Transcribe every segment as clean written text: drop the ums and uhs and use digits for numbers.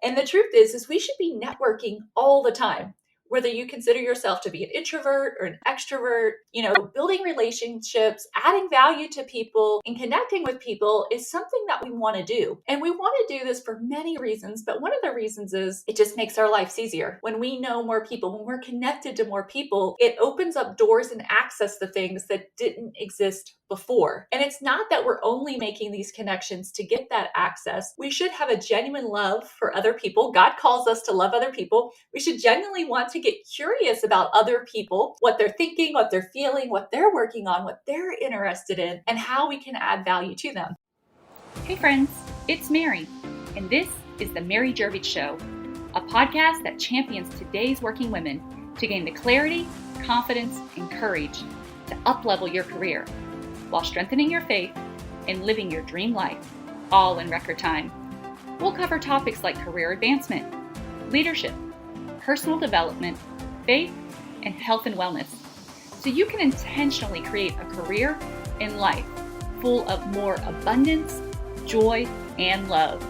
And the truth is we should be networking all the time. Whether you consider yourself to be an introvert or an extrovert, building relationships, adding value to people, and connecting with people is something that we want to do. And we want to do this for many reasons, but one of the reasons is it just makes our lives easier. When we know more people, when we're connected to more people, it opens up doors and access to things that didn't exist before. And it's not that we're only making these connections to get that access. We should have a genuine love for other people. God calls us to love other people. We should genuinely want to get curious about other people, what they're thinking, what they're feeling, what they're working on, what they're interested in, and how we can add value to them. Hey friends, it's Mary, and this is the Mary Guirovich Show, a podcast that champions today's working women to gain the clarity, confidence, and courage to up-level your career while strengthening your faith and living your dream life, all in record time. We'll cover topics like career advancement, leadership, personal development, faith, and health and wellness, so you can intentionally create a career and life full of more abundance, joy, and love.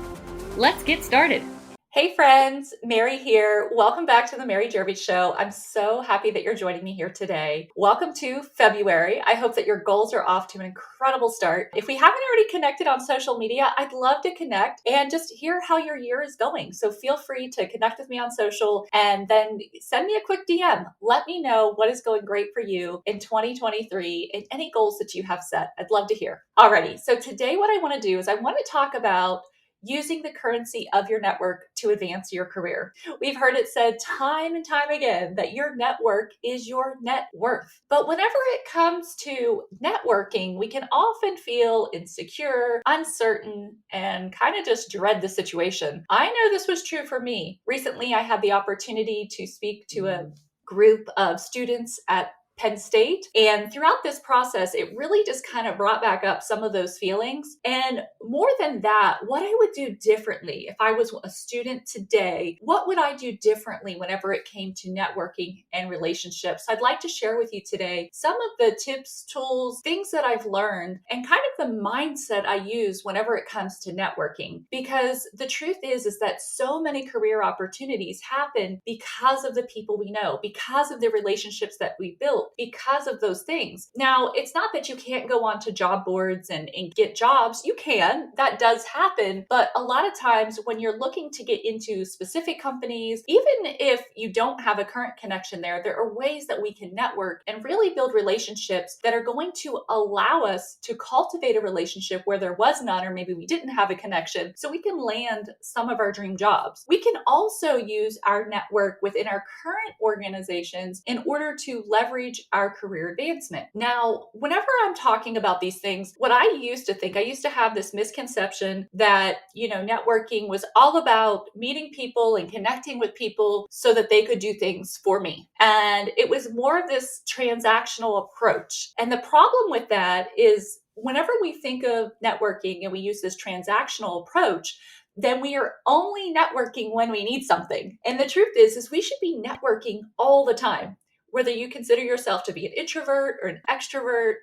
Let's get started. Hey friends, Mary here. Welcome back to the Mary Guirovich Show. I'm so happy that you're joining me here today. Welcome to February. I hope that your goals are off to an incredible start. If we haven't already connected on social media, I'd love to connect and just hear how your year is going. So feel free to connect with me on social and then send me a quick DM. Let me know what is going great for you in 2023 and any goals that you have set. I'd love to hear. Alrighty, so today what I want to do is I want to talk about using the currency of your network to advance your career. We've heard it said time and time again that your network is your net worth. But whenever it comes to networking, we can often feel insecure, uncertain, and kind of just dread the situation. I know this was true for me. Recently, I had the opportunity to speak to a group of students at Penn State. And throughout this process, it really just kind of brought back up some of those feelings. And more than that, what I would do differently if I was a student today, what would I do differently whenever it came to networking and relationships? I'd like to share with you today some of the tips, tools, things that I've learned, and kind of the mindset I use whenever it comes to networking. Because the truth is that so many career opportunities happen because of the people we know, because of the relationships that we built, because of those things. Now, it's not that you can't go onto job boards and get jobs. You can. That does happen. But a lot of times when you're looking to get into specific companies, even if you don't have a current connection there are ways that we can network and really build relationships that are going to allow us to cultivate a relationship where there was none, or maybe we didn't have a connection, so we can land some of our dream jobs. We can also use our network within our current organizations in order to leverage our career advancement. Now, whenever I'm talking about these things, what I used to have this misconception that, networking was all about meeting people and connecting with people so that they could do things for me. And it was more of this transactional approach. And the problem with that is whenever we think of networking and we use this transactional approach, then we are only networking when we need something. And the truth is we should be networking all the time. Whether you consider yourself to be an introvert or an extrovert,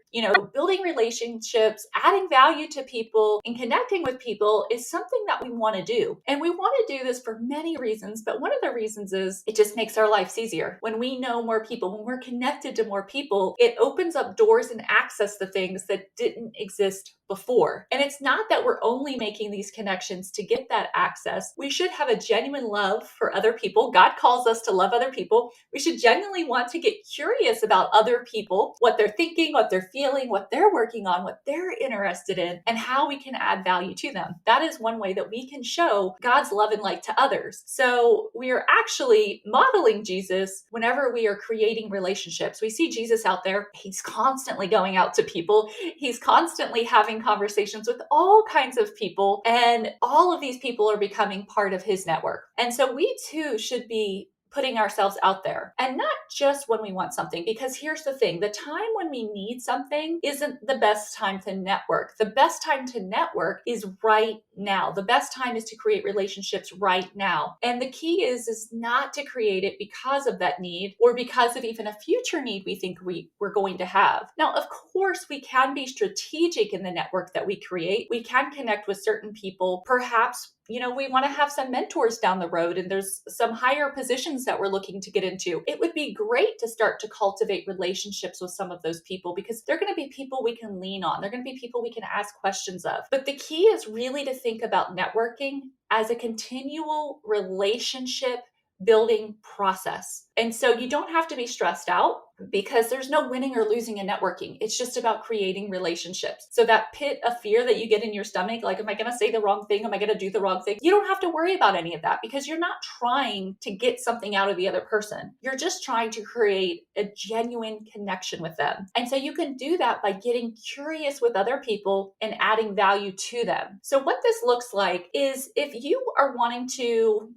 building relationships, adding value to people, and connecting with people is something that we want to do. And we want to do this for many reasons, but one of the reasons is it just makes our lives easier. When we know more people, when we're connected to more people, it opens up doors and access to things that didn't exist before. And it's not that we're only making these connections to get that access. We should have a genuine love for other people. God calls us to love other people. We should genuinely want to get curious about other people, what they're thinking, what they're feeling, what they're working on, what they're interested in, and how we can add value to them. That is one way that we can show God's love and light to others. So we are actually modeling Jesus whenever we are creating relationships. We see Jesus out there. He's constantly going out to people. He's constantly having conversations with all kinds of people, and all of these people are becoming part of his network. And so we too should be putting ourselves out there, and not just when we want something, because here's the thing, the time when we need something isn't the best time to network. The best time to network is right now. The best time is to create relationships right now. And the key is not to create it because of that need or because of even a future need we think we're going to have. Now, of course, we can be strategic in the network that we create. We can connect with certain people. Perhaps, we want to have some mentors down the road and there's some higher positions that we're looking to get into. It would be great to start to cultivate relationships with some of those people because they're going to be people we can lean on. They're going to be people we can ask questions of. But the key is really to think about networking as a continual relationship building process. And so you don't have to be stressed out because there's no winning or losing in networking. It's just about creating relationships. So that pit of fear that you get in your stomach, like, am I going to say the wrong thing? Am I going to do the wrong thing? You don't have to worry about any of that because you're not trying to get something out of the other person. You're just trying to create a genuine connection with them. And so you can do that by getting curious with other people and adding value to them. So what this looks like is if you are wanting to,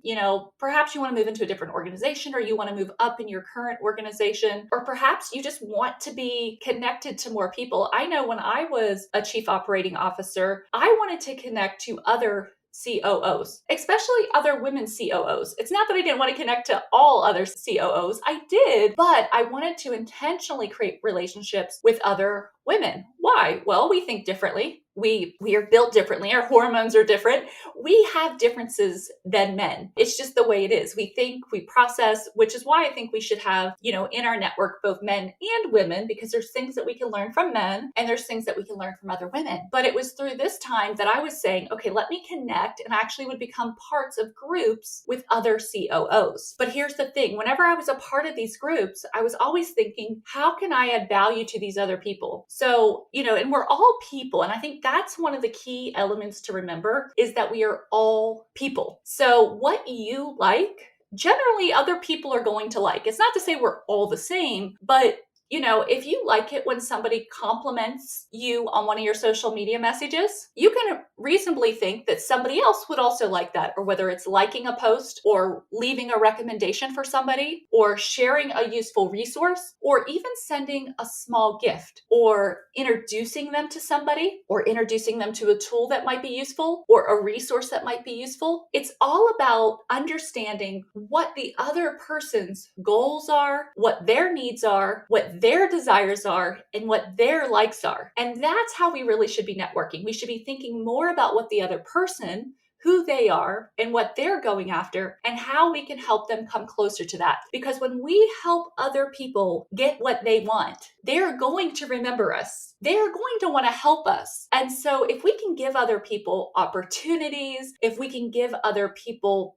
perhaps you want to move into a different organization or you want to move up in your current organization, or perhaps you just want to be connected to more people. I know when I was a chief operating officer, I wanted to connect to other COOs, especially other women COOs. It's not that I didn't want to connect to all other COOs. I did, but I wanted to intentionally create relationships with other women. Why? Well, we think differently. We are built differently. Our hormones are different. We have differences than men. It's just the way it is. We think, we process, which is why I think we should have, in our network, both men and women, because there's things that we can learn from men and there's things that we can learn from other women. But it was through this time that I was saying, okay, let me connect and actually would become parts of groups with other COOs. But here's the thing. Whenever I was a part of these groups, I was always thinking, how can I add value to these other people? So, and we're all people. And I think that's one of the key elements to remember is that we are all people. So what you like, generally other people are going to like. It's not to say we're all the same, but if you like it when somebody compliments you on one of your social media messages, you can reasonably think that somebody else would also like that, or whether it's liking a post or leaving a recommendation for somebody or sharing a useful resource or even sending a small gift or introducing them to somebody or introducing them to a tool that might be useful or a resource that might be useful. It's all about understanding what the other person's goals are, what their needs are, what their desires are, and what their likes are. And that's how we really should be networking. We should be thinking more about what the other person, who they are and what they're going after and how we can help them come closer to that. Because when we help other people get what they want, they're going to remember us. They're going to want to help us. And so if we can give other people opportunities, if we can give other people,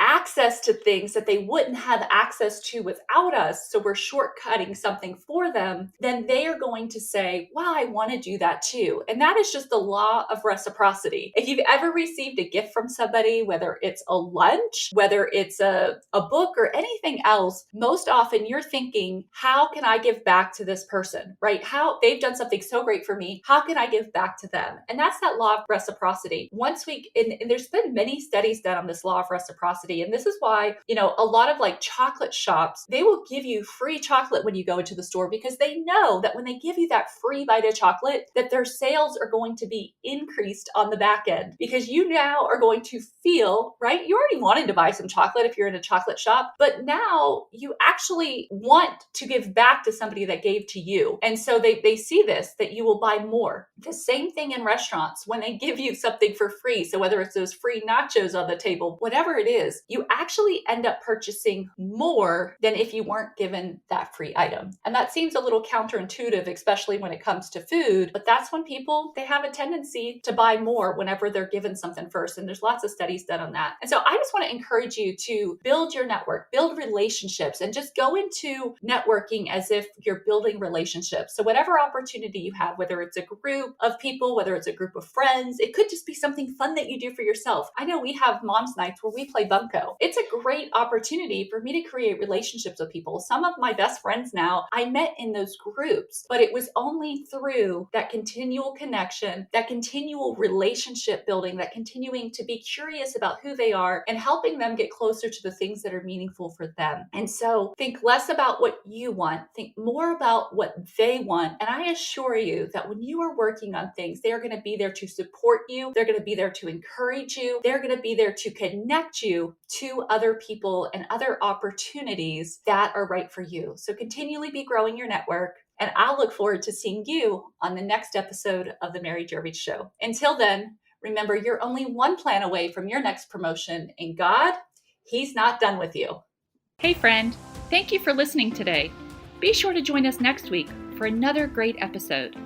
access to things that they wouldn't have access to without us, so we're shortcutting something for them, then they are going to say, wow, I want to do that too. And that is just the law of reciprocity. If you've ever received a gift from somebody, whether it's a lunch, whether it's a book or anything else, most often you're thinking, how can I give back to this person, right? How they've done something so great for me. How can I give back to them? And that's that law of reciprocity. And there's been many studies done on this law of reciprocity. And this is why, a lot of like chocolate shops, they will give you free chocolate when you go into the store because they know that when they give you that free bite of chocolate, that their sales are going to be increased on the back end because you now are going to feel, right? You already wanted to buy some chocolate if you're in a chocolate shop, but now you actually want to give back to somebody that gave to you. And so they see this, that you will buy more. The same thing in restaurants when they give you something for free. So whether it's those free nachos on the table, whatever it is, you actually end up purchasing more than if you weren't given that free item. And that seems a little counterintuitive, especially when it comes to food, but that's when people, they have a tendency to buy more whenever they're given something first. And there's lots of studies done on that. And so I just want to encourage you to build your network, build relationships, and just go into networking as if you're building relationships. So whatever opportunity you have, whether it's a group of people, whether it's a group of friends, it could just be something fun that you do for yourself. I know we have moms nights where we play bunko. Chicago. It's a great opportunity for me to create relationships with people. Some of my best friends now, I met in those groups, but it was only through that continual connection, that continual relationship building, that continuing to be curious about who they are and helping them get closer to the things that are meaningful for them. And so think less about what you want, think more about what they want. And I assure you that when you are working on things, they're going to be there to support you. They're going to be there to encourage you. They're going to be there to connect you to other people and other opportunities that are right for you. So continually be growing your network. And I'll look forward to seeing you on the next episode of The Mary Guirovich Show. Until then, remember, you're only one plan away from your next promotion, and God, He's not done with you. Hey friend, thank you for listening today. Be sure to join us next week for another great episode.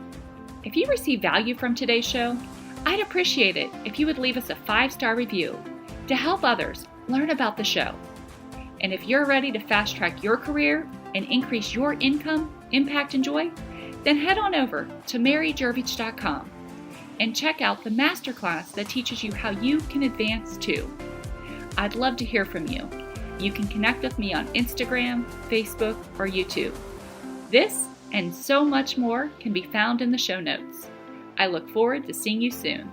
If you receive value from today's show, I'd appreciate it if you would leave us a 5-star review to help others learn about the show. And if you're ready to fast track your career and increase your income, impact, and joy, then head on over to maryguirovich.com and check out the masterclass that teaches you how you can advance too. I'd love to hear from you. You can connect with me on Instagram, Facebook, or YouTube. This and so much more can be found in the show notes. I look forward to seeing you soon.